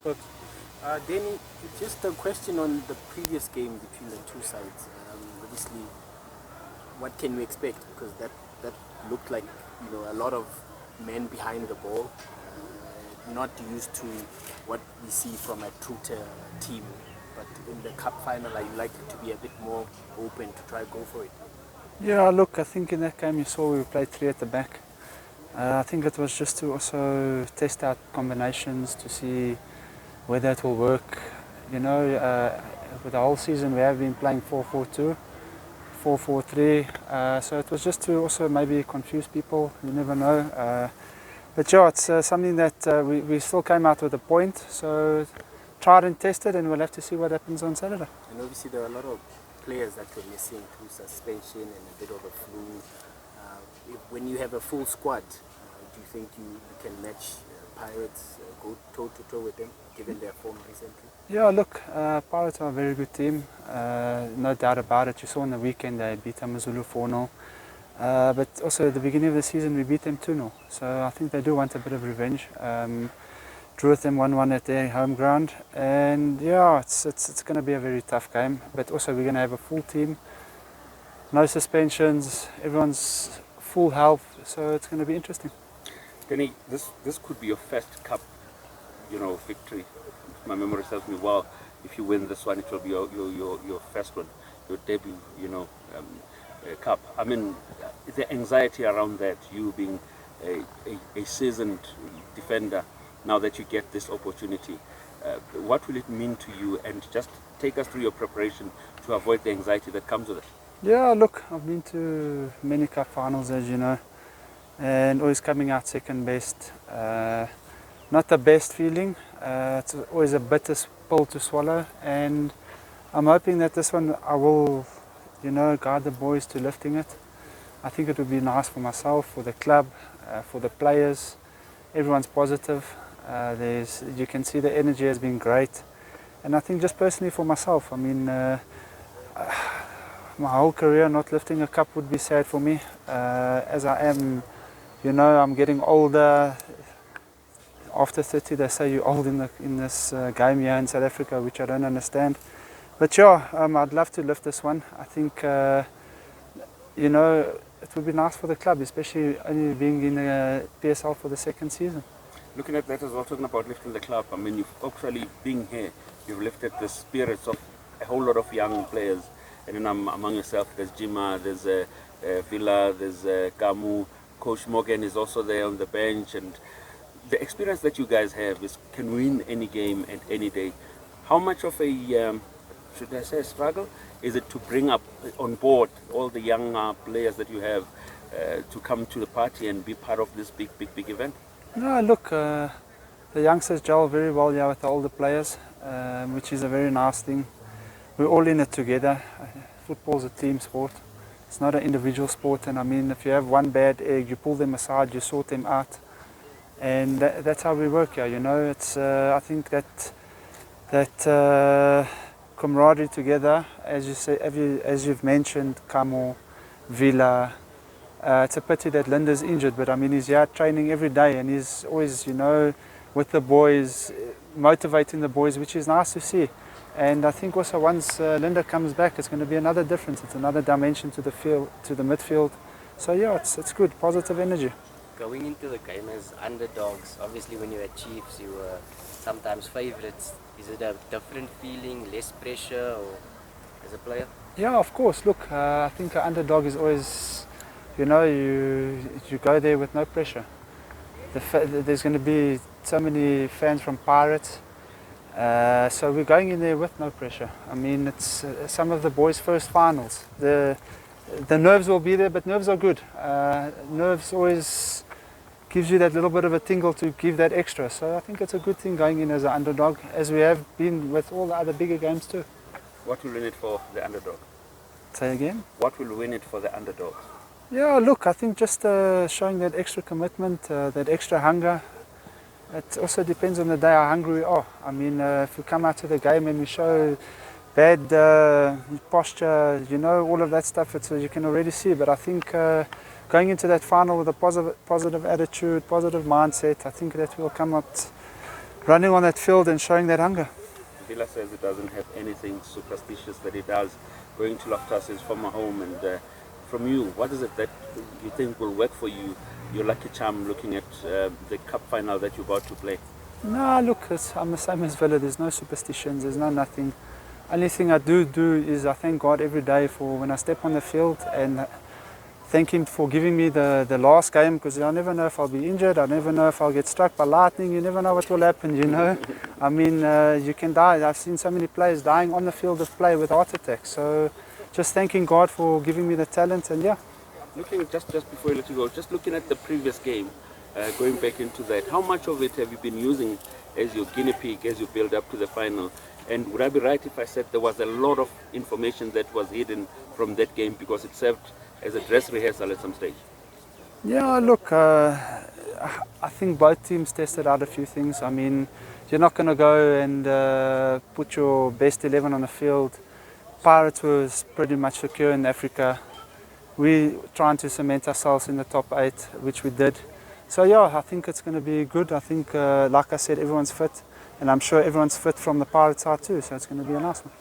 But Danny, just a question on the previous game between the two sides. Obviously, what can we expect? Because that looked like a lot of men behind the ball, not used to what we see from a Truter team. But in the cup final, are you likely to be a bit more open to try go for it? Yeah, look, I think in that game you saw we played three at the back. I think it was just to also test out combinations to see whether it will work. With the whole season we have been playing 4-4-2, 4-4-3. So it was just to also maybe confuse people. You never know. But yeah, it's something that we still came out with a point. So tried and tested, and we'll have to see what happens on Saturday. And obviously there are a lot of players that were missing through suspension and a bit of a flu. When you have a full squad, do you think you can match Pirates, go toe-to-toe with them, given their form recently? Yeah, look, Pirates are a very good team, no doubt about it. You saw on the weekend they beat Amazulu 4-0. But also at the beginning of the season we beat them 2-0. So I think they do want a bit of revenge. Drew with them 1-1 at their home ground. And yeah, it's going to be a very tough game. But also we're going to have a full team, no suspensions, everyone's full health. So it's going to be interesting. Danny, this could be your first cup, victory. If my memory serves me well, if you win this one, it will be your first one, your debut, cup. I mean, the anxiety around that, you being a seasoned defender, now that you get this opportunity, what will it mean to you? And just take us through your preparation to avoid the anxiety that comes with it. Yeah, look, I've been to many cup finals, as you know, and always coming out second best. Not the best feeling. It's always a bitter pill to swallow, and I'm hoping that this one I will, guide the boys to lifting it. I think it would be nice for myself, for the club, for the players. Everyone's positive. You can see the energy has been great, and I think just personally for myself, I mean, my whole career not lifting a cup would be sad for me. As I am, I'm getting older. After 30, they say you're old in this game here in South Africa, which I don't understand. But yeah, I'd love to lift this one. I think, it would be nice for the club, especially only being in the PSL for the second season. Looking at that as well, talking about lifting the club, I mean, you've actually been here, you've lifted the spirits of a whole lot of young players. And then among yourself, there's Jima, there's Villa, there's Kamu, Coach Morgan is also there on the bench. And the experience that you guys have is can win any game at any day. How much of a, should I say, struggle is it to bring up on board all the young players that you have to come to the party and be part of this big event? No, look, the youngsters gel very well here with the older players, which is a very nice thing. We're all in it together. Football's a team sport. It's not an individual sport, and I mean, if you have one bad egg, you pull them aside, you sort them out. And that's how we work here, It's I think that camaraderie together, as you say, as you've mentioned, Kamo, Villa. It's a pity that Linda's injured, but I mean he's here training every day, and he's always, with the boys, motivating the boys, which is nice to see. And I think also once Linda comes back, it's going to be another difference. It's another dimension to the field, to the midfield. So yeah, it's good, positive energy. Going into the game as underdogs, obviously when you were Chiefs, you were sometimes favourites. Is it a different feeling, less pressure, or as a player? Yeah, of course. Look, I think an underdog is always, you go there with no pressure. There's going to be so many fans from Pirates, so we're going in there with no pressure. I mean, it's some of the boys' first finals. The nerves will be there, but nerves are good. Nerves always gives you that little bit of a tingle to give that extra. So I think it's a good thing going in as an underdog, as we have been with all the other bigger games too. What will win it for the underdog? Say again? What will win it for the underdog? Yeah, look, I think just showing that extra commitment, that extra hunger. It also depends on the day how hungry we are. I mean, if we come out to the game and we show bad posture, all of that stuff, you can already see. But I think going into that final with a positive attitude, positive mindset, I think that we'll come out running on that field and showing that hunger. Villa says it doesn't have anything superstitious that it does. Going to Loftus is from a home, and from you, what is it that you think will work for you? Your lucky charm looking at the cup final that you're about to play. No, look, I'm the same as Villa. There's no superstitions, there's no nothing. Only thing I do is I thank God every day for when I step on the field, and thank Him for giving me the last game, because I never know if I'll be injured, I never know if I'll get struck by lightning, you never know what will happen, you know. I mean, you can die. I've seen so many players dying on the field of play with heart attacks. So just thanking God for giving me the talent, and yeah. Looking, just before I let you go, just looking at the previous game, going back into that, how much of it have you been using as your guinea pig as you build up to the final? And would I be right if I said there was a lot of information that was hidden from that game because it served as a dress rehearsal at some stage? Yeah, look, I think both teams tested out a few things. I mean, you're not going to go and put your best 11 on the field. Pirates was pretty much secure in Africa. We trying to cement ourselves in the top 8, which we did. So yeah, I think it's going to be good. I think, like I said, everyone's fit, and I'm sure everyone's fit from the Pirates side too, so it's going to be a nice one.